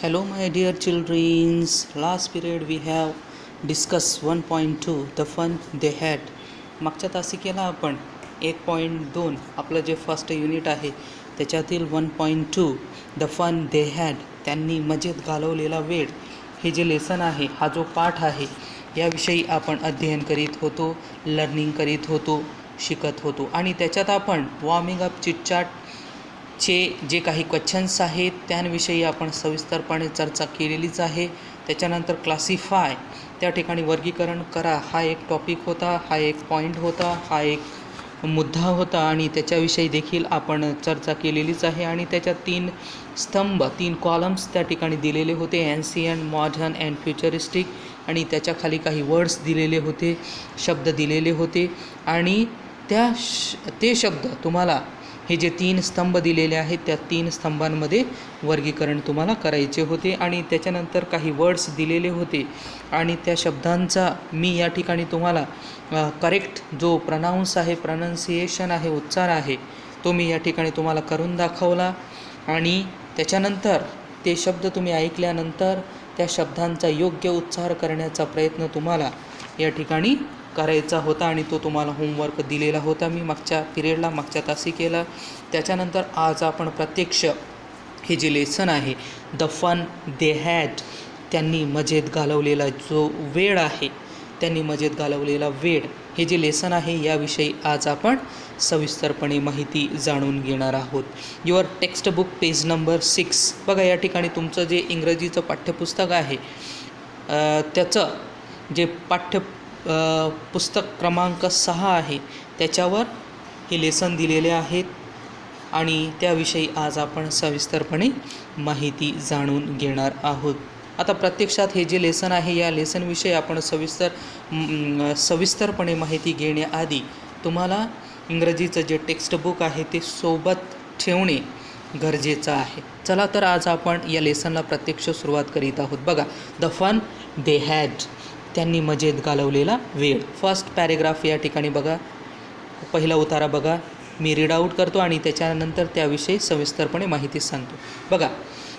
Hello, my dear children. Last period we have discussed 1.2 the fun they had. मागच्या तासिकेला आपण 1.2 आपलं जे first unit आहे त्याच्यातील 1.2 द फन दे हॅड त्यांनी मजेत घालवलेला वेळ हे जे लेसन आहे, हा जो पाठ आहे, याविषयी आपण अध्ययन करीत होतो, लर्निंग करीत होतो, शिकत होतो. आणि त्याच्यात आपण वॉर्मिंग अप चिटचॅट चे जे काही क्वेश्चन्स आहेत त्यांविषयी आपण सविस्तरपणे चर्चा केलेलीच आहे. त्याच्यानंतर क्लासिफाय, त्या ठिकाणी वर्गीकरण करा, हा एक टॉपिक होता, हा एक पॉईंट होता, हा एक मुद्दा होता आणि त्याच्याविषयी देखील आपण चर्चा केलेलीच आहे. आणि त्याच्यात 3 स्तंभ, 3 कॉलम्स त्या ठिकाणी दिलेले होते, एन्शियंट, मॉडर्न अँड फ्युचरिस्टिक. आणि त्याच्याखाली काही वर्ड्स दिलेले होते, शब्द दिलेले होते आणि ते शब्द तुम्हाला हे जे 3 स्तंभ दिलेले आहेत त्या 3 स्तंभांमध्ये वर्गीकरण तुम्हाला करायचे होते. आणि त्याच्यानंतर काही वर्ड्स दिलेले होते आणि त्या शब्दांचा मी या ठिकाणी तुम्हाला करेक्ट जो प्रनाऊन्स आहे, प्रनन्सिएशन आहे, उच्चार आहे, तो मी या ठिकाणी तुम्हाला करून दाखवला. आणि त्याच्यानंतर ते शब्द तुम्ही ऐकल्यानंतर त्या शब्दांचा योग्य उच्चार करण्याचा प्रयत्न तुम्हाला या ठिकाणी करायचा होता आणि तो तुम्हाला होमवर्क दिलेला होता मी मागच्या पिरियडला, मागच्या तासिकेला. त्याच्यानंतर आज आपण प्रत्यक्ष हे जे लेसन आहे द फन दे हॅड, त्यांनी मजेत घालवलेला जो वेळ आहे, त्यांनी मजेत घालवलेला वेळ, हे जे लेसन आहे याविषयी आज आपण सविस्तरपणे माहिती जाणून घेणार आहोत. Your textbook page number 6. बघा, या ठिकाणी तुमचं जे इंग्रजीचं पाठ्यपुस्तक आहे त्याचं जे पुस्तक क्रमांक 6 आहे त्याच्यावर हे लेसन दिलेले आहेत आणि त्याविषयी आज आपण सविस्तरपणे माहिती जाणून घेणार आहोत. आता प्रत्यक्षात हे जे लेसन आहे या लेसनविषयी आपण सविस्तरपणे माहिती घेण्याआधी तुम्हाला इंग्रजीचं जे टेक्स्टबुक आहे ते सोबत ठेवणे गरजेचं आहे. चला तर आज आपण या लेसनला प्रत्यक्ष सुरुवात करीत आहोत. बघा, द फन दे हॅड, त्यांनी मजेत घालवलेला वेळ. फर्स्ट पॅरेग्राफ या ठिकाणी बघा, पहिला उतारा बघा, मी रीड आऊट करतो आणि त्याच्यानंतर त्याविषयी सविस्तरपणे माहिती सांगतो. बघा,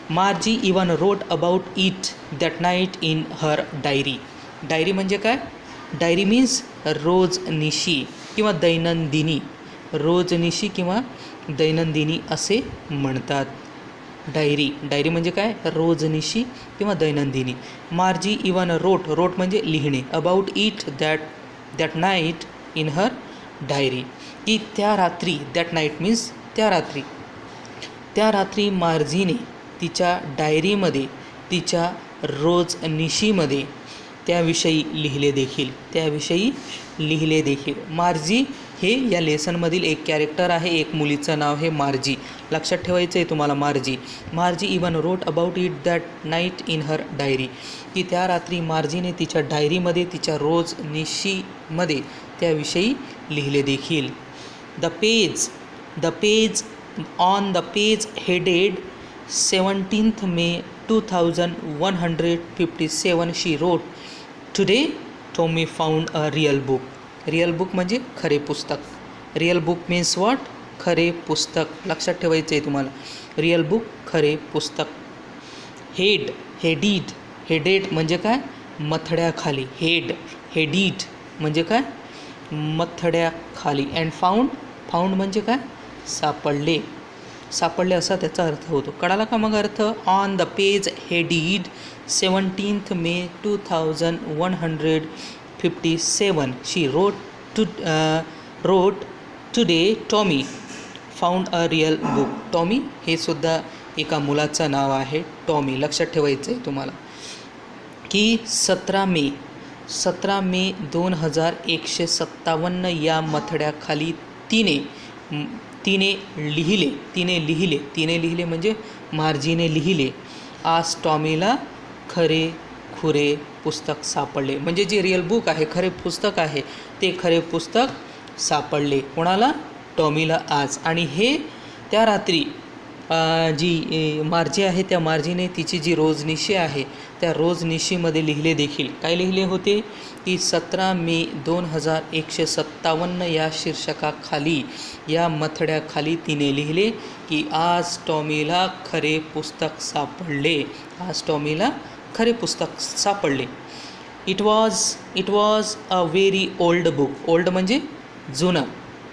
मार्जी even wrote about it that night in her diary. Diary म्हणजे काय? डायरी मीन्स रोजनिशी किंवा दैनंदिनी. रोजनिशी किंवा दैनंदिनी असे म्हणतात. डायरी म्हणजे काय? रोजनिशी किंवा दैनंदिनी. मार्जी इवन रोट म्हणजे लिहिणे. About it that night in her diary, की त्या रात्री, दॅट नाईट मीन्स त्या रात्री मार्जीने तिच्या डायरीमध्ये, तिच्या रोजनिशीमध्ये त्याविषयी लिहिले देखील. मार्जी हे या लेसनमधील एक कॅरेक्टर आहे, एक मुलीचं नाव आहे मार्जी. लक्षात ठेवायचं आहे तुम्हाला. मार्जी even wrote about it that night in her diary, की त्या रात्री मार्जीने तिच्या डायरीमध्ये, तिच्या रोजनिशीमध्ये त्याविषयी लिहिले देखील. The page on the page headed 17th May 2157 she wrote, today Tommy found a real book. Real book म्हणजे खरे पुस्तक. Real book means what? खरे पुस्तक. लक्षात ठेवायचं आहे तुम्हाला. रिअल बुक, खरे पुस्तक. हेडेड म्हणजे काय? मथड्याखाली. हेडीड म्हणजे काय? मथड्याखाली. अँड फाउंड म्हणजे काय? सापडले असा त्याचा अर्थ होतो. कळाला का मग अर्थ? On the page headed 17th May 2157 she wrote today Tommy found a real book. Tommy हे सुद्धा एका मुलाचं नाव आहे, टॉमी. लक्षात ठेवायचं आहे तुम्हाला की 17 मे 2157 या मथड्याखाली तिने लिहिले म्हणजे मार्जीने लिहिले. आज टॉमीला खुरे पुस्तक सापडले. म्हणजे जे रिअल बुक आहे, खरे पुस्तक आहे, ते खरे पुस्तक सापडले. कोणाला? टॉमीला आज. आणि हे त्या रात्री जी मार्जी आहे त्या मार्जीने तिची जी रोजनिशी आहे त्या रोजनिशीमध्ये लिहिले देखील. काय लिहिले होते की 17 मे 2157 या शीर्षकाखाली, या मथड्याखाली तिने लिहिले की आज टॉमीला खरे पुस्तक सापडले. आज टॉमीला खरे पुस्तक सापडले. It was a very old book. Old म्हणजे जुनं.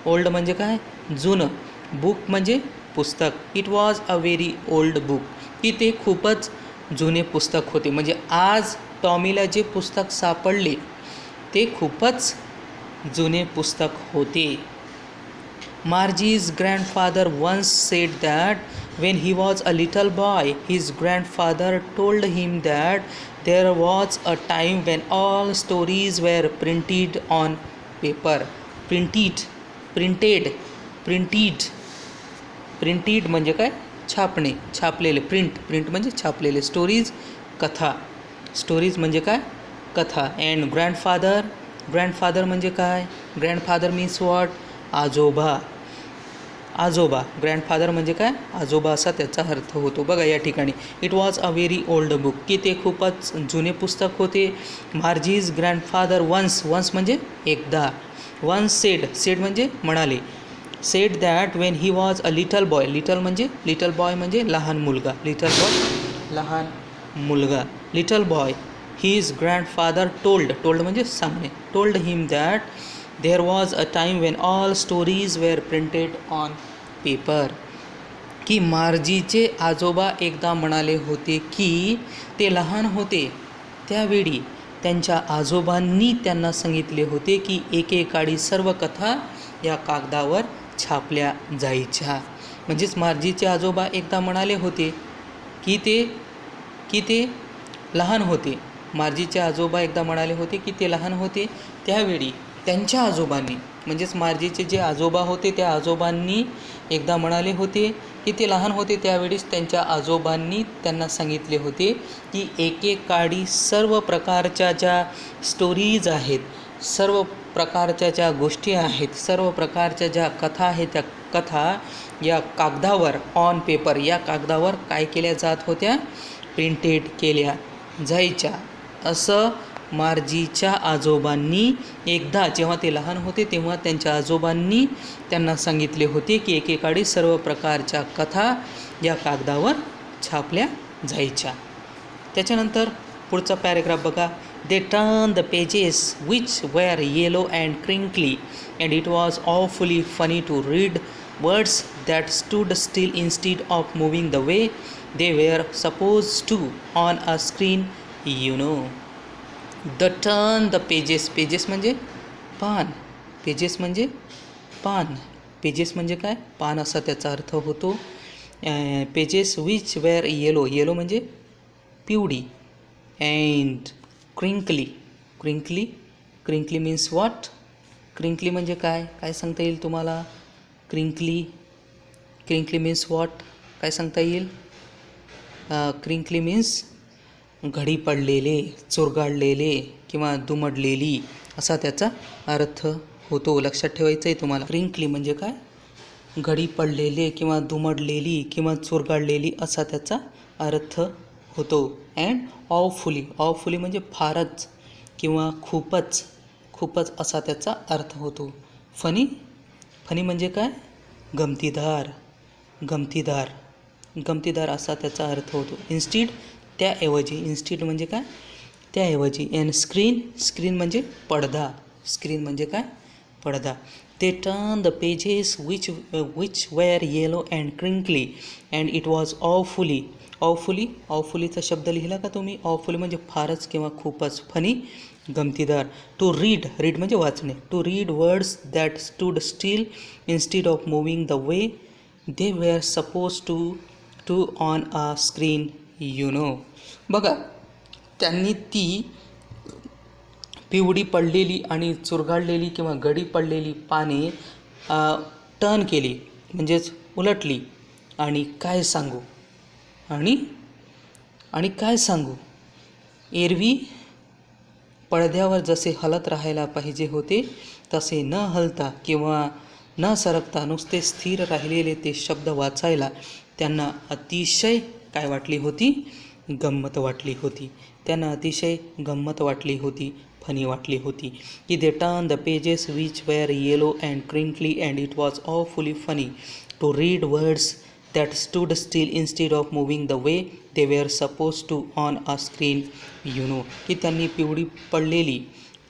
ओल्ड म्हणजे काय? जुनं. बुक म्हणजे पुस्तक. It was a very old book, की ते खूपच जुने पुस्तक होते. म्हणजे आज टॉमीला जे पुस्तक सापडले ते खूपच जुने पुस्तक होते. Margie's grandfather once said that when he was a little boy, his grandfather told him that there was a time when all stories were printed on paper. Printed म्हणजे काय? छापणे, छापलेले. प्रिंट म्हणजे छापलेले. स्टोरीज म्हणजे काय? कथा. अँड ग्रँडफादर म्हणजे काय? Grandfather means what? आजोबा. ग्रँडफादर म्हणजे काय? आजोबा असा त्याचा अर्थ होतो. बघा या ठिकाणी it was a very old book, की ते खूपच जुने पुस्तक होते. मार्जीज ग्रँडफादर वन्स म्हणजे एकदा. वन्स सेड म्हणजे म्हणाले. Said that when he was a little boy. Little boy म्हणजे लहान मुलगा. लहान मुलगा. Little boy. His grandfather told म्हणजे सांगणे. Told him that there was a time when all stories were printed on paper. की मार्जीचे आजोबा एकदा म्हणाले होते की ते लहान होते त्यावेळी त्यांच्या आजोबांनी त्यांना सांगितले होते की एकेकाळी सर्व कथा या कागदावर छापल्या जायच्या. म्हणजेच मार्जीचे आजोबा एकदा म्हणाले होते की ते लहान होते. मार्जीचे आजोबा एकदा म्हणाले होते की ते लहान होते त्यावेळी त्यांच्या आजोबांनी, म्हणजेच मार्जीचे जे आजोबा होते त्या आजोबांनी एकदा म्हणाले होते की ते लहान होते त्यावेळीच त्यांच्या आजोबांनी त्यांना सांगितले होते की एकेकाळी सर्व प्रकारच्या ज्या स्टोरीज आहेत, सर्व प्रकारच्या ज्या गोष्टी आहेत, सर्व प्रकारच्या ज्या कथा आहेत त्या कथा या कागदावर ऑन पेपर या कागदावर काय केल्या जात होत्या? प्रिंटेड केल्या जायच्या. असं मार्जीच्या आजोबांनी एकदा, जेव्हा ते लहान होते तेव्हा त्यांच्या आजोबांनी त्यांना सांगितले होते की एकेकाळी सर्व प्रकारच्या कथा या कागदावर छापल्या जायच्या. त्याच्यानंतर पुढचा पॅरेग्राफ बघा. They turn the pages which were yellow and crinkly and it was awfully funny to read words that stood still instead of moving the way they were suppose to on a screen you know. The turn the pages म्हणजे पान. Pages म्हणजे काय? पान असा त्याचा अर्थ होतो. Pages which were yellow म्हणजे पिवळी. And crinkly means what? Crinkly म्हणजे काय सांगता येईल तुम्हाला? Crinkly means what? काय सांगता येईल? क्रिंकली मीन्स घडी पडलेले, चुरगाळलेले किंवा दुमडलेली असा त्याचा अर्थ होतो. लक्षात ठेवायचं आहे तुम्हाला. क्रिंकली म्हणजे काय? घडी पडलेले किंवा दुमडलेली किंवा चुरगाळलेली असा त्याचा अर्थ होतो. अँड ऑफुली म्हणजे फारच किंवा खूपच असा त्याचा अर्थ होतो. फनी म्हणजे काय? गमतीदार असा त्याचा अर्थ होतो. इन्स्टीड म्हणजे काय? त्याऐवजी. अँड स्क्रीन म्हणजे पडदा. पडदा. They turned the pages which were yellow and crinkly and it was awfullyचा शब्द लिहिला का तुम्ही? awfully म्हणजे फारच किंवा खूपच. फनी गमतीदार. To read म्हणजे वाचणे. To read words that stood still instead of moving the way they were supposed to on a screen you know. बघा त्यांनी ती पिवळी पडलेली आणि चुरगाळलेली किंवा गडी पडलेली पाने टर्न केली म्हणजेच उलटली. आणि काय सांगू एरवी पडद्यावर जसे हलत राहायला पाहिजे होते तसे न हलता किंवा न सरकता नुसते स्थिर राहिलेले ते शब्द वाचायला त्यांना अतिशय काय वाटली होती? गंमत वाटली होती. त्यांना अतिशय गंमत वाटली होती, फनी वाटली होती. की they turn the pages which were yellow and crinkly and it was awfully funny to read words that stood still instead of moving the way they were supposed to on a screen, की त्यांनी पिवळी पडलेली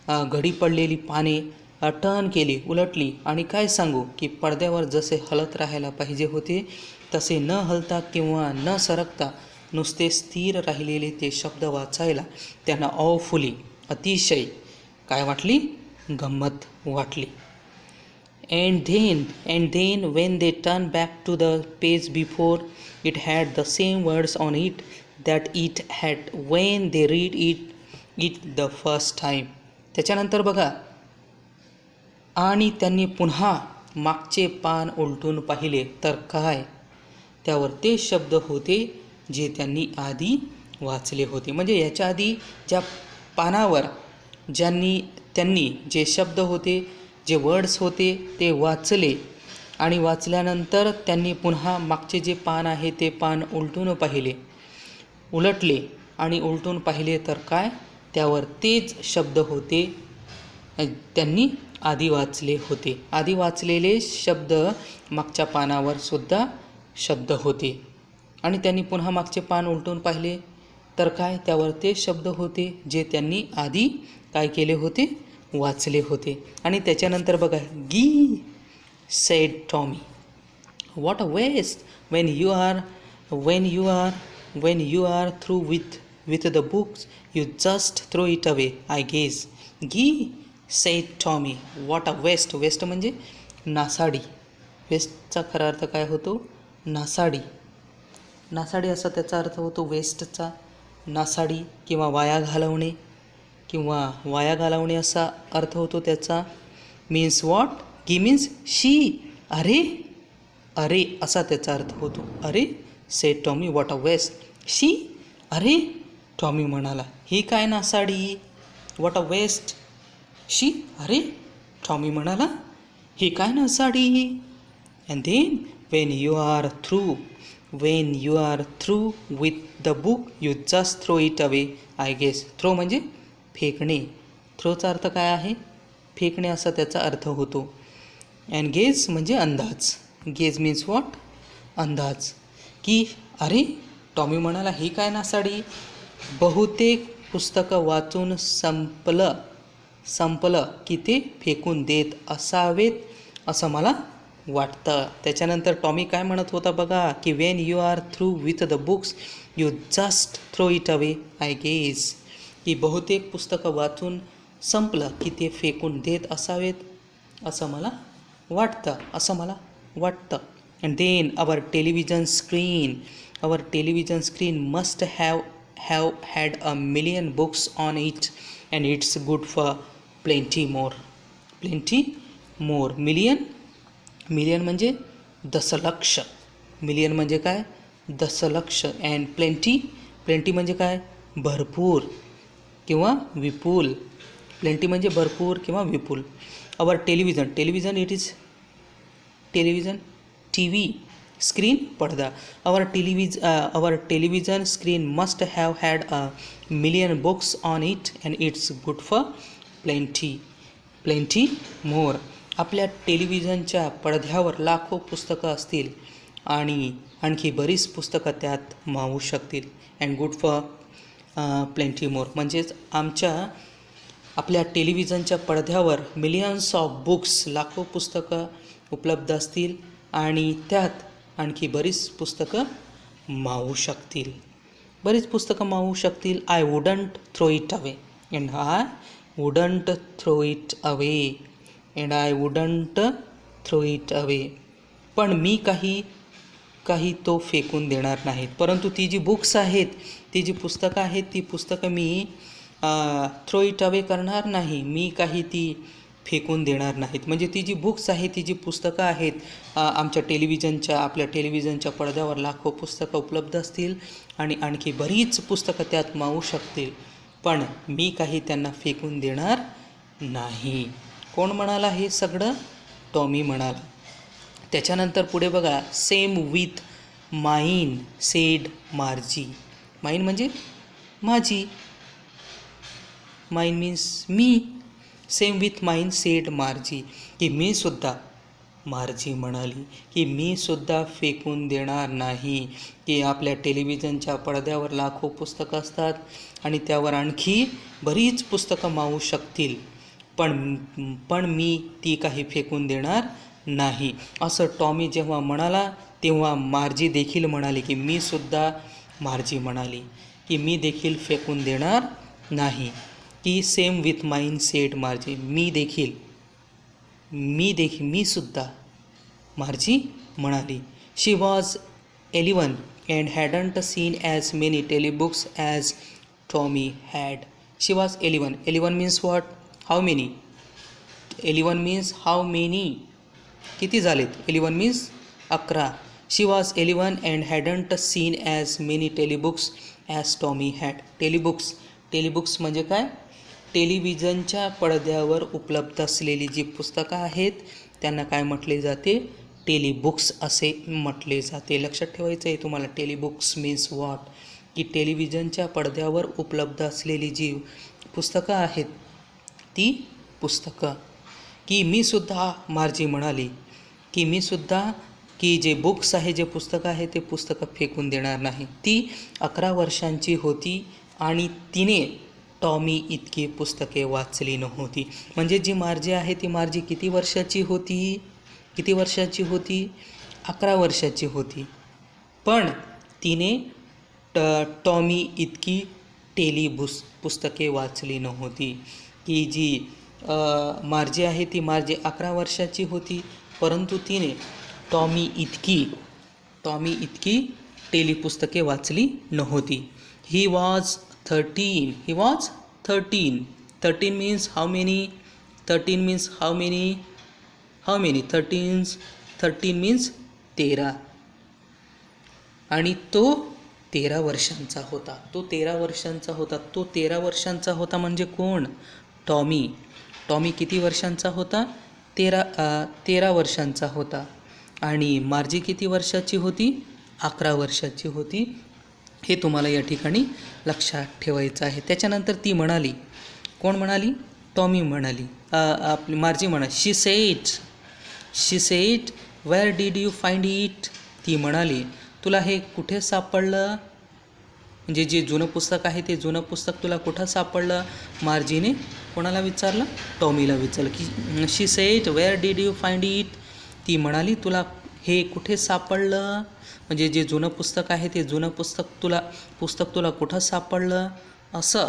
घडी पडलेली पाने turn केली, उलटली आणि काय सांगू की पडद्यावर जसे हलत राहायला पाहिजे होते तसे न हलता किंवा न सरकता नुसते स्थिर राहिलेले ते शब्द वाचायला त्यांना ऑफुली अतिशय काय वाटली? गंमत वाटली. And then when they turned back to the page before, it had the same words on it that it had when they read it the first time. त्याच्यानंतर बघा, आणि त्यांनी पुन्हा मागचे पान उलटून पाहिले तर काय? त्यावर ते शब्द होते जे त्यांनी आधी वाचले होते. म्हणजे याच्या आधी ज्या पानावर त्यांनी जे शब्द होते, जे वर्ड्स होते ते वाचले आणि वाचल्यानंतर त्यांनी पुन्हा मागचे जे पान आहे ते पान उलटले आणि उलटून पाहिले तर काय? त्यावर तेच शब्द होते त्यांनी आधी वाचले होते. आधी वाचलेले शब्द मागच्या पानावर सुद्धा शब्द होते आणि त्यांनी पुन्हा मागचे पान उलटून पाहिले तर काय? त्यावर ते शब्द होते जे त्यांनी आधी काय केले होते? वाचले होते. आणि त्याच्यानंतर बघा, गी said Tommy, what a waste when you are through with the books you just throw it away I guess. गी said Tommy, what a waste. Waste म्हणजे नासाडी. वेस्टचा खरा अर्थ काय होतो? नासाडी. नासाडी असा त्याचा अर्थ होतो वेस्टचा. नासाडी किंवा वाया घालवणे असा अर्थ होतो त्याचा. Means what? गी मीन्स शी. अरे असा त्याचा अर्थ होतो. अरे said Tommy, what a waste. She, अरे टॉमी म्हणाला, ही काय नासाडी. What a waste. शी, अरे टॉमी म्हणाला, ही काय नासाडी. And then when you are through with the book you just throw it away I guess. Throw म्हणजे फेकणे. थ्रोचा अर्थ काय आहे? फेकणे असा त्याचा अर्थ होतो. अँड गेज म्हणजे अंदाज. Gauge means what? अंदाज. की अरे टॉमी म्हणाला, ही काय नासाडी. बहुतेक पुस्तकं वाचून संपलं की ते फेकून देत असावेत असं मला वाटतं. त्याच्यानंतर टॉमी काय म्हणत होता बघा, की when you are through with the books you just throw it away I guess. की बहुतेक पुस्तकं वाचून संपलं की ते फेकून देत असावेत असं मला वाटतं. And then our television screen must have had a million books on it and it's good for plenty more. Million म्हणजे दशलक्ष. मिलियन म्हणजे काय? दशलक्ष. अँड प्लेंटी म्हणजे काय? भरपूर किंवा विपुल. प्लेंटी म्हणजे भरपूर किंवा विपुल. Our television it is television, T V, screen पडदा. Our television screen must have had a million books on it and it's good for plenty more. आपल्या टेलिव्हिजनच्या पडद्यावर लाखो पुस्तकं असतील आणि आणखी बरीच पुस्तकं त्यात मावू शकतील. अँड गुड फॉर प्लेंटी मोर म्हणजेच आपल्या टेलिव्हिजनच्या पडद्यावर मिलियन्स ऑफ बुक्स, लाखो पुस्तकं उपलब्ध असतील आणि त्यात आणखी बरीच पुस्तकं मावू शकतील. I wouldn't throw it away and I wouldn't throw it away. पण मी काही तो फेकून देणार नाहीत. परंतु ती जी बुक्स आहेत, ती जी पुस्तकं आहेत, ती पुस्तकं मी थ्रो इट अवे करणार नाही. मी काही ती फेकून देणार नाहीत. म्हणजे ती जी बुक्स आहेत, ती जी पुस्तकं आहेत, आपल्या टेलिव्हिजनच्या पडद्यावर लाखो पुस्तकं उपलब्ध असतील आणि आणखी बरीच पुस्तकं त्यात मावू शकतील. पण मी काही त्यांना फेकून देणार नाही. कोण म्हणाला हे सगळं? टॉमी म्हणाला. त्याच्यानंतर पुढे बघा, सेम विथ माईन सेड मार्जी. माईन म्हणजे माझी, माईन मीन्स मी. सेम विथ माईन सेड मार्जी, की मी सुद्धा, मार्जी म्हणाली की मी सुद्धा फेकून देणार नाही. की आपल्या टेलिव्हिजनच्या पडद्यावर लाखो पुस्तकं असतात आणि त्यावर आणखी बरीच पुस्तकं मावू शकतील, पण मी ती काही फेकून देणार नाही. असं टॉमी जेव्हा म्हणाला तेव्हा मार्जी देखील म्हणाली की मी सुद्धा, मार्जी म्हणाली की मी देखील फेकून देणार नाही. की सेम विथ माईन सेड मार्जी, मी सुद्धा, मार्जी म्हणाली. शी was 11 and hadn't seen as many telebooks as Tommy had. She was 11. 11 means what? How many? 11 means how many? किती झालेत? 11 means 11. She was 11 and hadn't seen as many telebooks as Tommy had. टेलिबुक्स म्हणजे काय? टेलिव्हिजनच्या पडद्यावर उपलब्ध असलेली जी पुस्तकं आहेत त्यांना काय म्हटले जाते? टेलिबुक्स असे म्हटले जाते. लक्षात ठेवायचं आहे तुम्हाला. टेलिबुक्स मीन्स व्हॉट? की टेलिव्हिजनच्या पडद्यावर उपलब्ध असलेली जी पुस्तकं आहेत ती पुस्तकं. की मी सुद्धा, मार्जी म्हणाली की मी सुद्धा, की जे बुक्स आहे, जे पुस्तकं आहे ते पुस्तकं फेकून देणार नाही. ती 11 वर्षांची होती आणि तिने टॉमी इतकी पुस्तके वाचली नव्हती. म्हणजे जी मार्जी आहे ती मार्जी किती वर्षाची होती? 11 वर्षाची होती. पण तिने टॉमी इतकी पुस्तके वाचली नव्हती. की जी मार्जी आहे ती मार्जी 11 वर्षाची होती, परंतु तिने टॉमी इतकी पुस्तके वाचली नव्हती. He was 13. 13 means how many? 13 means how many? 13 means 13. आणि तो 13 वर्षांचा होता. तो 13 वर्षांचा होता म्हणजे कोण? टॉमी किती वर्षांचा होता? 13 वर्षांचा होता. आणि मार्जी किती वर्षाची होती? 11 वर्षाची होती. हे तुम्हाला या ठिकाणी लक्षात ठेवायचं आहे. त्याच्यानंतर ती म्हणाली, कोण म्हणाली? टॉमी म्हणाली, आपली मार्जी म्हणाली. She said where did you find it? ती म्हणाली, तुला हे कुठे सापडलं? म्हणजे जे जुनं पुस्तक आहे ते जुनं पुस्तक तुला कुठं सापडलं? मार्जीने कोणाला विचारलं? टॉमीला विचारलं. की she said where did you find it? ती म्हणाली, तुला हे कुठे सापडलं? म्हणजे जे जुनं पुस्तक आहे ते जुनं पुस्तक तुला कुठं सापडलं? असं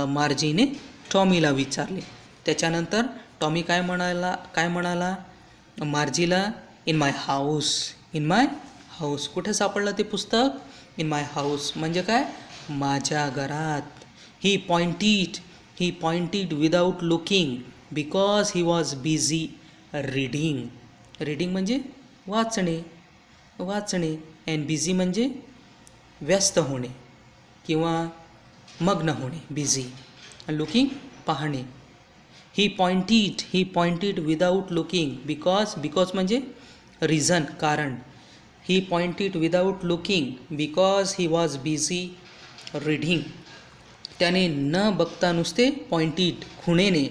मार्जीने टॉमीला विचारले. त्याच्यानंतर टॉमी काय म्हणाला मार्जीला? In my house. कुठे सापडलं ते पुस्तक? इन माय हाऊस म्हणजे काय? माझ्या घरात. He pointed without looking because he was busy reading म्हणजे वाचणे. अँड बिझी म्हणजे व्यस्त होणे किंवा मग्न होणे. बिझी. लुकिंग पाहणे. He pointed without looking because म्हणजे रिझन, कारण. He pointed without looking because he was busy reading. त्याने न बघता नुसते पॉइंटेड खुणेने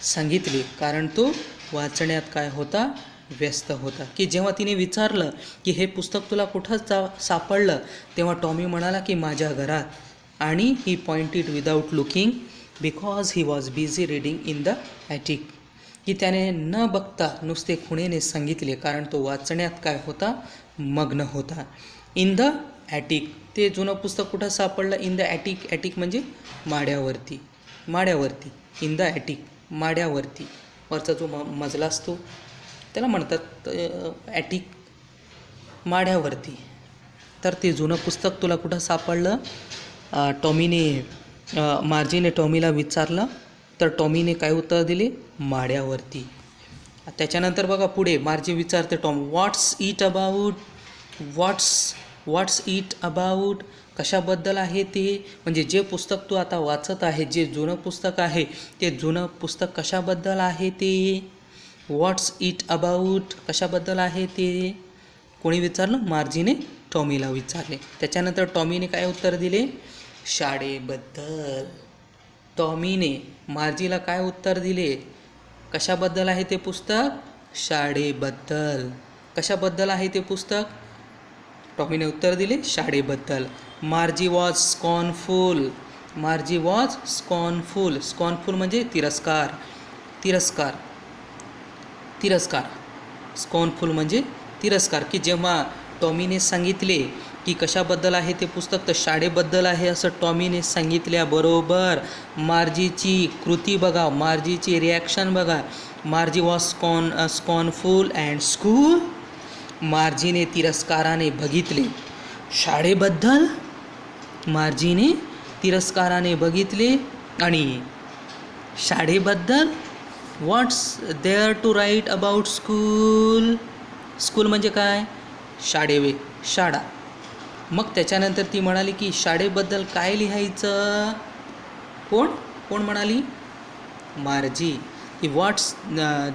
सांगितले, कारण तो वाचण्यात काय होता? व्यस्त होता. की जेव्हा तिने विचारलं की हे पुस्तक तुला कुठं सापडलं, तेव्हा टॉमी म्हणाला की माझ्या घरात. आणि he pointed without looking because he was busy reading in the attic. की त्याने न बघता नुसते खुणेने सांगितले, कारण तो वाचण्यात काय होता? मग्न होता. In the attic. ते जुनं पुस्तक कुठं सापडलं? इन द ॲटिक म्हणजे माड्यावरती. इन द ॲटिक माड्यावरती. वरचा जो मजला असतो त्याला म्हणतात ॲटिक, माड्यावरती. तर ते जुनं पुस्तक तुला कुठं सापडलं? मार्जीने टॉमीला विचारलं, तर टॉमीने काय उत्तर दिले? माड्यावरती. त्याच्यानंतर बघा पुढे मार्जी विचारते टॉम, व्हॉट्स इट अबाउट? कशाबद्दल आहे ते? म्हणजे जे पुस्तक तू आता वाचत आहे, जे जुनं पुस्तक आहे, ते जुनं पुस्तक कशाबद्दल आहे ते? व्हॉट्स इट अबाउट कशाबद्दल आहे ते कोणी विचारलं? मार्जीने टॉमीला विचारले. त्याच्यानंतर टॉमीने काय उत्तर दिले? शाळेबद्दल. टॉमीने मार्जीला काय उत्तर दिले? कशाबद्दल आहे ते पुस्तक? शाळेबद्दल. कशाबद्दल आहे ते पुस्तक? टॉमीने उत्तर दिले शाळेबद्दल. Margie was scornful. Margie was scornful. Scornful म्हणजे तिरस्कार. तिरस्कार. तिरस्कार. स्कॉर्नफुल म्हणजे तिरस्कार. की जेव्हा टॉमीने सांगितले की कशाबद्दल आहे ते पुस्तक, तर शाळेबद्दल आहे असं टॉमीने सांगितल्याबरोबर मार्जीची कृती बघा, मार्जीची रिॲक्शन बघा. Margie was scornful and school. मार्जीने तिरस्काराने बघितले शाळेबद्दल. मार्जीने तिरस्काराने बघितले आणि शाळेबद्दल. What's there to write about school. School म्हणजे काय? शाळा. मग त्याच्यानंतर ती म्हणाली की शाळेबद्दल काय लिहायचं? कोण म्हणाली? मार्जी. की what's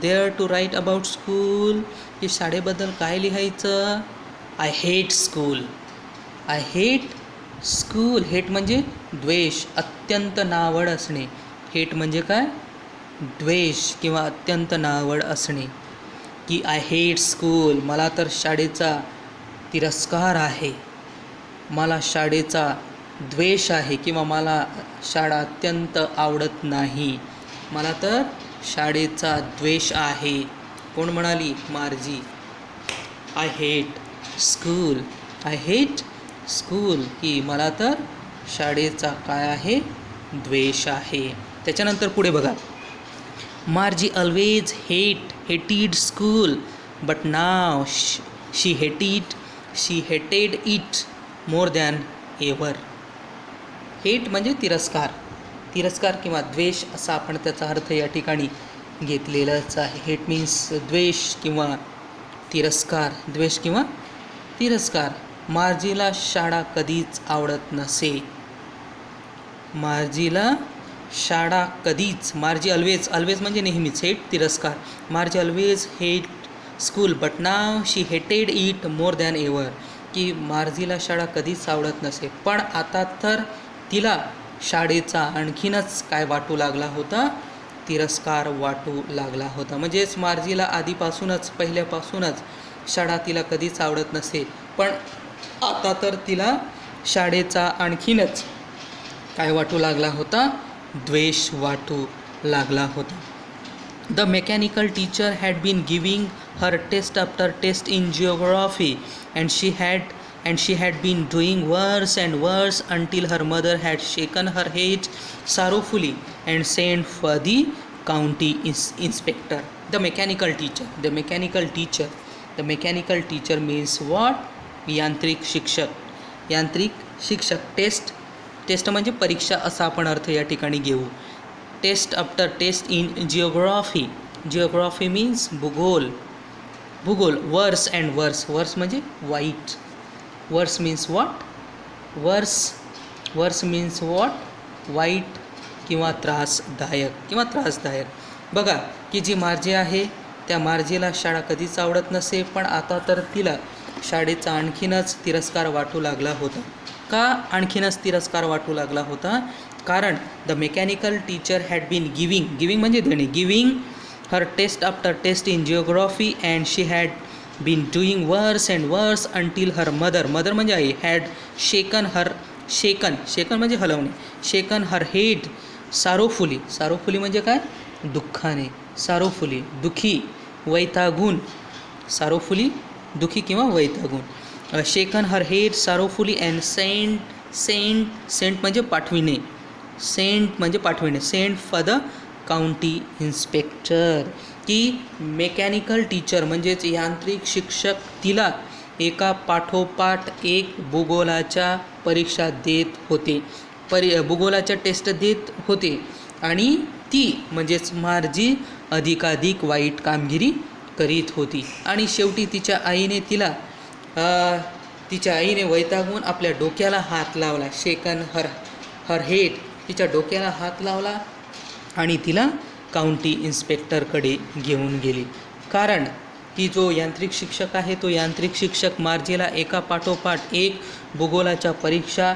there to write about school. की शाळेबद्दल काय लिहायचं? I hate school. I hate school. Hate म्हणजे द्वेष, अत्यंत नावड असणे. हेट म्हणजे काय? द्वेष किंवा अत्यंत नावड असणे. की आय हेट स्कूल. मला तर शाळेचा तिरस्कार आहे. मला शाळेचा द्वेष आहे किंवा मला शाळा अत्यंत आवडत नाही. मला तर शाळेचा द्वेष आहे. कोण म्हणाली? मार्जी. I hate school. I hate school. की मला तर शाळेचा काय आहे? द्वेष आहे. त्याच्यानंतर पुढे बघा. मार्जी ऑलवेज हेटेड school but now she hated it more than ever. Hate म्हणजे तिरस्कार. तिरस्कार किंवा द्वेष असा आपण त्याचा अर्थ या ठिकाणी घेतलेलाच आहे. हेट मीन्स द्वेष किंवा तिरस्कार. द्वेष किंवा तिरस्कार. मार्जीला शाळा कधीच आवडत नसे. मार्जीला शाळा कधीच. मार्जी ऑलवेज म्हणजे नेहमीच. हेट तिरस्कार. Margie always hate school but now she hated it more than ever. की मार्जीला शाळा कधीच आवडत नसे, पण आता तर तिला शाळेचा आणखीनच काय वाटू लागला होता? तिरस्कार वाटू लागला होता. म्हणजेच मार्जीला आधीपासूनच, पहिल्यापासूनच शाळा तिला कधीच आवडत नसे, पण आता तर तिला शाळेचा आणखीनच काय वाटू लागला होता? द्वेष वाटू लागला होता. The mechanical teacher had been giving her test after test in geography, and she had been doing worse and worse until her mother had shaken her head sorrowfully and sent for the county inspector. The mechanical teacher means what? यांत्रिक शिक्षक. Taste म्हणजे परीक्षा असा आपण अर्थ या ठिकाणी घेऊ. Test after test in geography means भूगोल. वर्स अँड वर्स म्हणजे वाईट. Worse means what? Worse means what? वाईट किंवा त्रासदायक. बघा की जी मार्जी आहे त्या मार्जीला शाळा कधीच आवडत नसे, पण आता तर तिला शाळेचा आणखीनच तिरस्कार वाटू लागला होता. का आणखीनच तिरस्कार वाटू लागला होता? कारण the mechanical teacher had been giving म्हणजे देणे. Giving her test after test in geography and she had been doing worse and worse until her mother म्हणजे आई हॅड शेकन म्हणजे हलवणे. शेकन हर हेड सारोफुली म्हणजे काय? दुःखाने. सारोफुली दुःखी, वैतागून. सारोफुली दुःखी किंवा वैतागून. शेकन हर हेड सारोफुली अँड सेंट म्हणजे पाठविणे. Sent for the county inspector. की मेकॅनिकल टीचर म्हणजेच यांत्रिक शिक्षक तिला एका पाठोपाठ एक भूगोलाच्या परीक्षा देत होते. भूगोलाच्या टेस्ट देत होते आणि ती म्हणजेच मार्जी अधिकाधिक वाईट कामगिरी करीत होती. आणि शेवटी तिच्या आईने वैतागून आपल्या डोक्याला हात लावला. शेकन हर हेड तिच्या डोक्याला हात लावला आणि तिला काउंटी इन्स्पेक्टरकडे घेऊन गेली. कारण की जो यांत्रिक शिक्षक आहे तो यांत्रिक शिक्षक मार्जीला एका पाठोपाठ एक भूगोलाच्या परीक्षा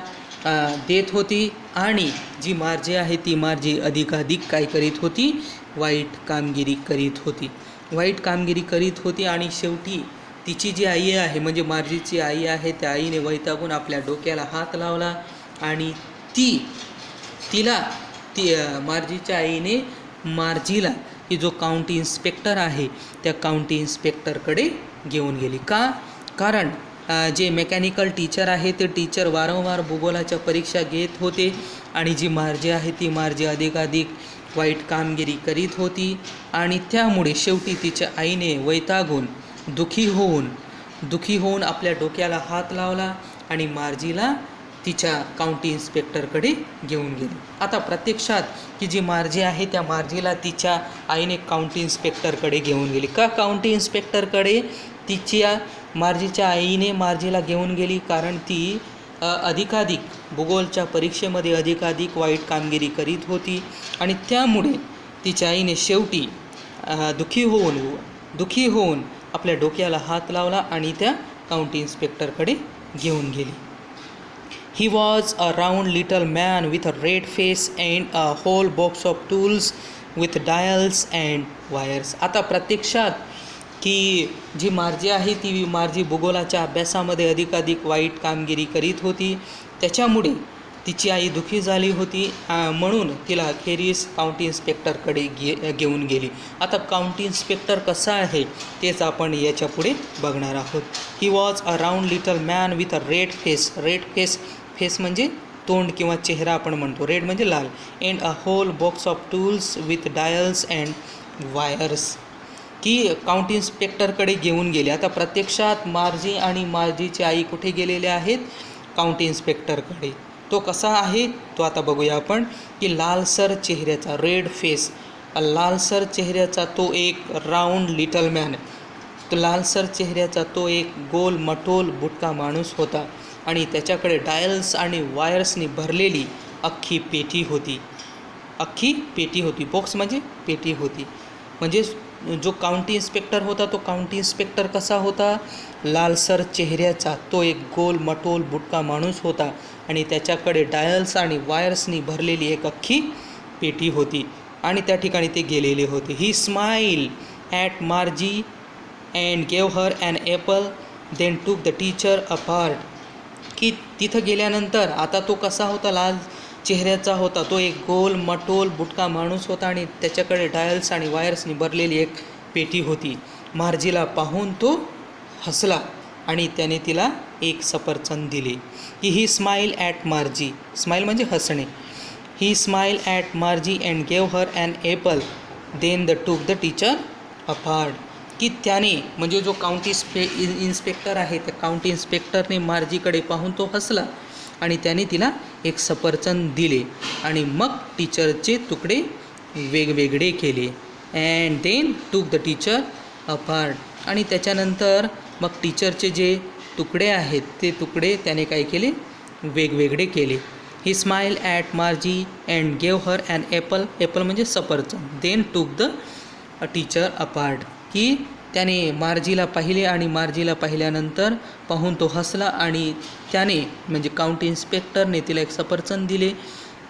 देत होती आणि जी मार्जी आहे ती मार्जी अधिकाधिक काय करीत होती, वाईट कामगिरी करीत होती आणि शेवटी तिची जी आई आहे म्हणजे मार्जीची आई आहे त्या आईने वैतागून आपल्या डोक्याला हात लावला आणि मार्जीच्या आईने मार्जीला की जो काउंटी इन्स्पेक्टर आहे त्या काउंटी इन्स्पेक्टरकडे घेऊन गेली. कारण जे मेकॅनिकल टीचर आहे ते टीचर वारंवार भूगोलाच्या परीक्षा घेत होते आणि जी मार्जी आहे ती मार्जी अधिकाधिक वाईट कामगिरी करीत होती आणि त्यामुळे शेवटी तिच्या आईने वैतागून दुखी होऊन आपल्या डोक्याला हात लावला आणि मार्जीला तिच्या काउंटी इन्स्पेक्टरकडे घेऊन गेली. आता प्रत्यक्षात की जी मार्जी आहे त्या मार्जीला तिच्या आईने काउंटी इन्स्पेक्टरकडे घेऊन गेली. का काउंटी इन्स्पेक्टरकडे तिच्या मार्जीच्या आईने मार्जीला घेऊन गेली? कारण ती अधिकाधिक भूगोलच्या परीक्षेमध्ये अधिकाधिक वाईट कामगिरी करीत होती आणि त्यामुळे तिच्या आईने शेवटी दुखी होऊन आपल्या डोक्याला हात लावला आणि त्या काउंटी इन्स्पेक्टरकडे घेऊन गेली. He was a round little man with a red face and a whole box of tools with dials and wires. आता प्रत्यक्षात की जी मार्जी आहे ती मार्जी भूगोलाच्या अभ्यासामध्ये अधिकाधिक वाईट कामगिरी करीत होती. त्याच्यामुळे तिची आई दुःखी झाली होती म्हणून तिला अखेरीस काउंटी इन्स्पेक्टरकडे घेऊन गेली. आता काउंटी इन्स्पेक्टर कसा आहे तेच आपण याच्या पुढे बघणार आहोत. ही was a round little man with a red face म्हणजे तोंड किंवा चेहरा आपण म्हणतो, रेड म्हणजे लाल, and a whole box of tools with dials and wires. की काउंटी इन्स्पेक्टरकडे घेऊन गेले. आता प्रत्यक्षात मार्जी आणि मार्जीची आई कुठे गेलेले आहेत? काउंटी इन्स्पेक्टरकडे. तो कसा आहे तो आता बघूया आपण. की लालसर चेहऱ्याचा, रेड फेस, लालसर चेहऱ्याचा तो एक राऊंड लिटल मॅन, तो लालसर चेहऱ्याचा तो एक गोल मटोल बुटका माणूस होता आणि त्याच्याकडे डायल्स आणि वायर्सनी भरलेली अख्खी पेटी होती. बॉक्स म्हणजे पेटी होती. म्हणजे जो काउंटी इन्स्पेक्टर होता तो काउंटी इन्स्पेक्टर कसा होता? लालसर चेहऱ्याचा तो एक गोल मटोल बुटका माणूस होता आणि त्याच्याकडे डायल्स आणि वायर्सनी भरलेली एक अख्खी पेटी होती आणि त्या ठिकाणी ते गेलेले होते. He smile at Margie and gave her an apple then took the teacher apart. की तिथं गेल्यानंतर आता तो कसा होता? लाल चेहऱ्याचा होता, तो एक गोल मटोल बुटका माणूस होता आणि त्याच्याकडे डायल्स आणि वायर्सनी भरलेली एक पेटी होती. मार्जीला पाहून तो हसला आणि त्याने तिला एक सफरचंद दिले. की he smile at Margie, smile म्हणजे हसणे. He smile at Margie and gave her an apple then the took the teacher apart. की त्याने म्हणजे जो काउंटी इन्स्पेक्टर आहे त्या काउंटी इन्स्पेक्टरने मार्जीकडे पाहून तो हसला आणि त्याने तिला एक सफरचंद दिले आणि मग टीचरचे तुकडे वेगवेगळे केले. And then took the teacher apart. आणि त्याच्यानंतर मग टीचरचे जे तुकडे आहेत ते तुकडे त्याने काय केले? वेगवेगळे केले. He smile at Margie and gave her an apple म्हणजे सफरचंद. Then took the teacher apart. की त्याने मार्जीला पाहिले आणि मार्जीला पाहिल्यानंतर पाहून तो हसला आणि त्याने म्हणजे काउंटी इन्स्पेक्टरने तिला एक सफरचंद दिले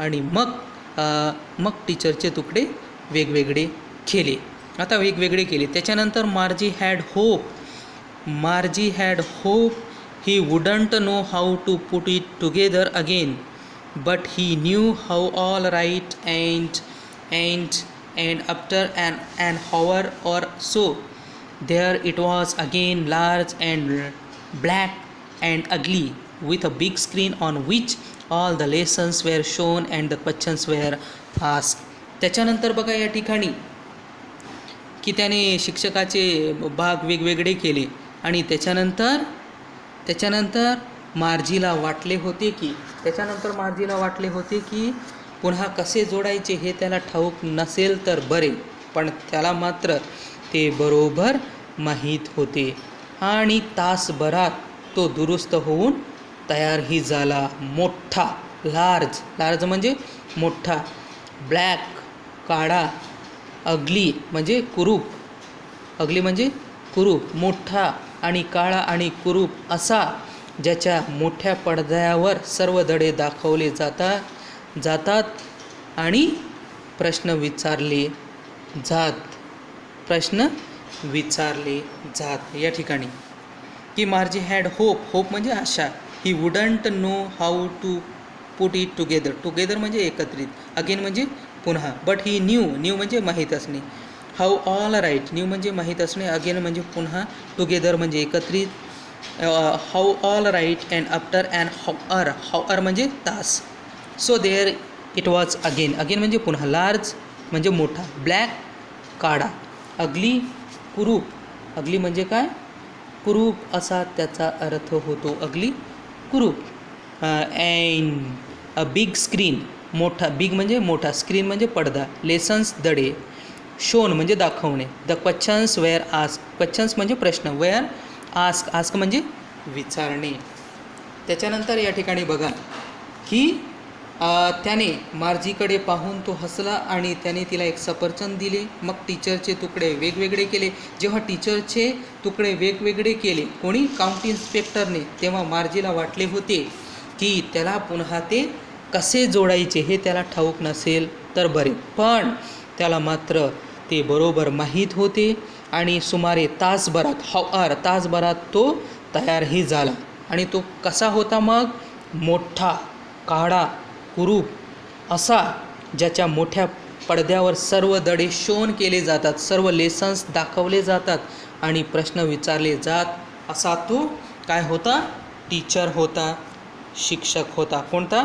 आणि मग टीचरचे तुकडे वेगवेगळे केले. आता वेगवेगळे केले. त्याच्यानंतर Margie had hope he wouldn't know how to put it together again but he knew how all right and after an hour or so there it was again, large and black and ugly, with a big screen on which all the lessons were shown and the questions were asked. त्याच्यानंतर बघा या ठिकाणी की त्याने शिक्षकाचे भाग वेगवेगळे केले आणि त्याच्यानंतर मार्जीला वाटले होते की पुन्हा कसे जोडायचे हे त्याला ठाऊक नसेल तर बरे, पण त्याला मात्र ते बरोबर माहीत होते आणि तासभरात तो दुरुस्त होऊन तयारही झाला. मोठा, लार्ज म्हणजे मोठा, ब्लॅक काळा, अगली म्हणजे कुरूप अगली म्हणजे कुरूप, मोठा आणि काळा आणि कुरूप असा, ज्याच्या मोठ्या पडद्यावर सर्व धडे दाखवले जातात आणि प्रश्न विचारले जात या ठिकाणी. की मार्जी हॅड होप म्हणजे आशा. He wouldn't know how to put it together म्हणजे एकत्रित, अगेन म्हणजे पुन्हा, बट ही न्यू म्हणजे माहीत असणे, हाऊ ऑल राईट, न्यू म्हणजे माहीत असणे, अगेन म्हणजे पुन्हा, टुगेदर म्हणजे एकत्रित, how all right and after and hour म्हणजे तास. So there it was again म्हणजे पुन्हा, लार्ज म्हणजे मोठा, ब्लॅक काळा, अगली कुरूप, अगली म्हणजे काय, कुरूप असा त्याचा अर्थ होतो, अगली कुरूप. अँड अ बिग स्क्रीन, मोठा, बिग म्हणजे मोठा, स्क्रीन म्हणजे पडदा, लेसन्स धडे, शोन म्हणजे दाखवणे, the questions were ask, questions म्हणजे प्रश्न, वेअर आस्क म्हणजे विचारणे. त्याच्यानंतर या ठिकाणी बघा की त्याने मार्जीकडे पाहून तो हसला आणि त्याने तिला एक सफरचंद दिले. मग टीचरचे तुकडे वेगवेगळे केले. जेव्हा टीचरचे तुकडे वेगवेगळे केले कोणी, काउंटी इन्स्पेक्टरने, तेव्हा मार्जीला वाटले होते की त्याला पुन्हा ते कसे जोडायचे हे त्याला ठाऊक नसेल तर बरे, पण त्याला मात्र ते बरोबर माहीत होते आणि सुमारे तासभरात तो तयारही झाला. आणि तो कसा होता मग, मोठा, काळा, कुरूप असा, ज्याच्या मोठ्या पडद्यावर सर्व धडे शोन केले जातात, सर्व लेसन्स दाखवले जातात आणि प्रश्न विचारले जात असा तो काय होता, टीचर होता, शिक्षक होता. कोणता,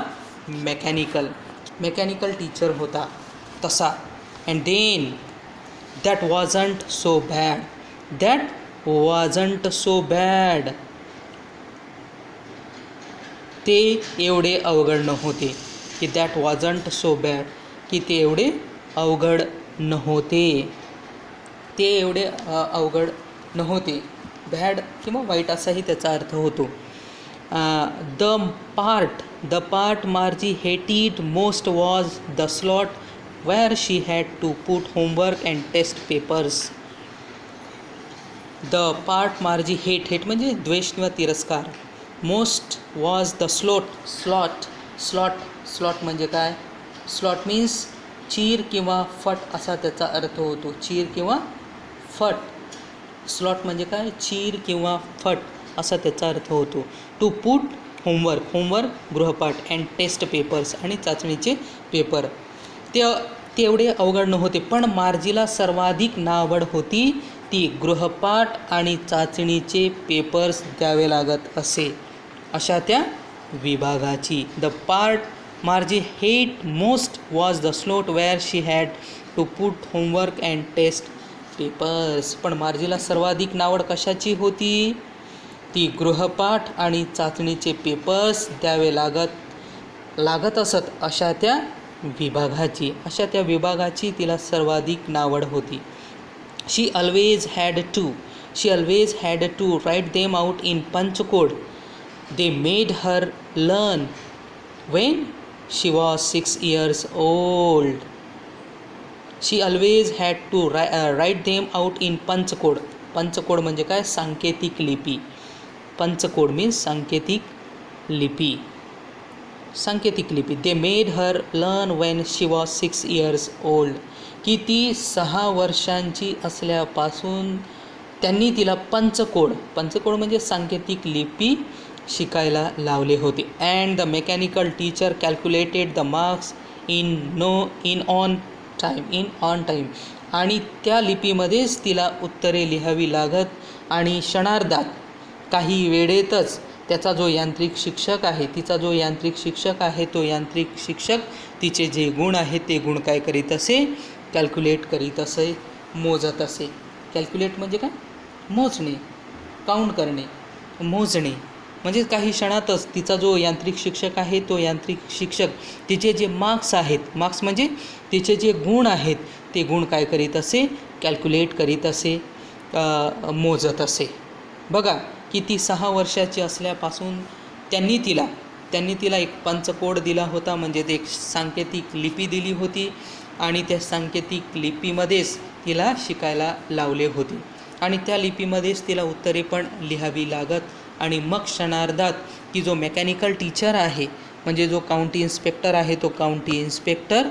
मेकॅनिकल टीचर होता तसा. And then that wasn't so bad, ते एवढे अवघड नव्हते. की दॅट वॉजंट सो बॅड, की ते एवढे अवघड नव्हते, बॅड किंवा वाईट असाही त्याचा अर्थ होतो. The part Margie hated most was the slot where she had to put homework and test papers. The part Margie hate म्हणजे द्वेष किंवा तिरस्कार. मोस्ट वॉज द स्लॉट म्हणजे काय, स्लॉट मीन्स चीर किंवा फट असा त्याचा अर्थ होतो, चीर किंवा फट. स्लॉट म्हणजे काय, चीर किंवा फट असा त्याचा अर्थ होतो. टू पुट होमवर्क गृहपाठ, अँड टेस्ट पेपर्स आणि चाचणीचे पेपर. ते एवढे अवघड नव्हते, पण मार्जीला सर्वाधिक नावड होती ती गृहपाठ आणि चाचणीचे पेपर्स द्यावे लागत असे अशा त्या विभागाची. The part Margie hate most was the slot where she had to put homework and test papers. पण मार्जीला सर्वाधिक नावड कशाची होती, ती गृहपाठ आणि चाचणीचे पेपर्स द्यावे लागत असत अशा त्या विभागाची तिला सर्वाधिक नावड होती. शी always had to write them out in punch code. They made her learn when she was 6 years old. She always had to write them out in punch code. पंच कोड म्हणजे काय, सांकेतिक लिपी. पंच कोड मीन्स सांकेतिक लिपी. They made her learn when she was 6 years old. की ती 6 वर्षांची असल्यापासून त्यांनी तिला पंचकोड म्हणजे सांकेतिक लिपी शिकायला लावले होते. And the mechanical teacher calculated the marks in on time. आणि त्या लिपीमध्येच तिला उत्तरे लिहावी लागत आणि क्षणार्धात काही वेळेतच तिचा जो यांत्रिक शिक्षक आहे तो यांत्रिक शिक्षक तिचे जे गुण आहेत ते गुण काय करीत असे, कॅल्क्युलेट करीत असे, मोजत असे. कॅल्क्युलेट म्हणजे काय, मोजणे, काउंट करणे, मोजणे. म्हणजे काही क्षणातच तिचा जो यांत्रिक शिक्षक आहे तो यांत्रिक शिक्षक तिचे जे मार्क्स म्हणजे तिचे जे गुण आहेत ते गुण काय करीत असे, कॅल्क्युलेट करीत असे, मोजत असे. बघा की ती 6 वर्षाची असल्यापासून त्यांनी तिला एक पंचकोड दिला होता, म्हणजे ते एक सांकेतिक लिपी दिली होती आणि त्या सांकेतिक लिपीमध्येच तिला शिकायला लावले होते. आणि त्या लिपीमध्येच तिला उत्तरे पण लिहावी लागत आणि मग क्षणार्धात की जो मेकॅनिकल टीचर आहे म्हणजे जो काउंटी इन्स्पेक्टर आहे तो काउंटी इन्स्पेक्टर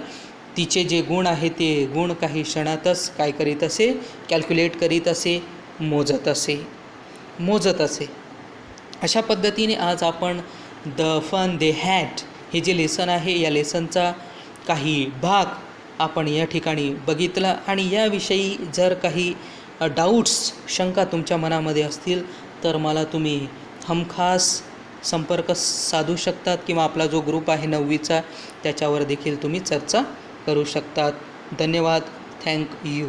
तिचे जे गुण आहे ते गुण काही क्षणातच काय करीत असे, कॅल्क्युलेट करीत असे, मोजत असे. अशा पद्धतीने आज आपण द फन दे हॅड हे जे लेसन आहे या लेसनचा काही भाग आपण या ठिकाणी बघितला. आणि याविषयी जर काही डाऊट्स शंका तुमच्या मनामध्ये असतील तर मला तुम्ही हमखास संपर्क साधू शकतात किंवा आपला जो ग्रुप आहे 9वीचा त्याच्यावर देखील तुम्ही चर्चा करू शकतात. धन्यवाद. Thank you.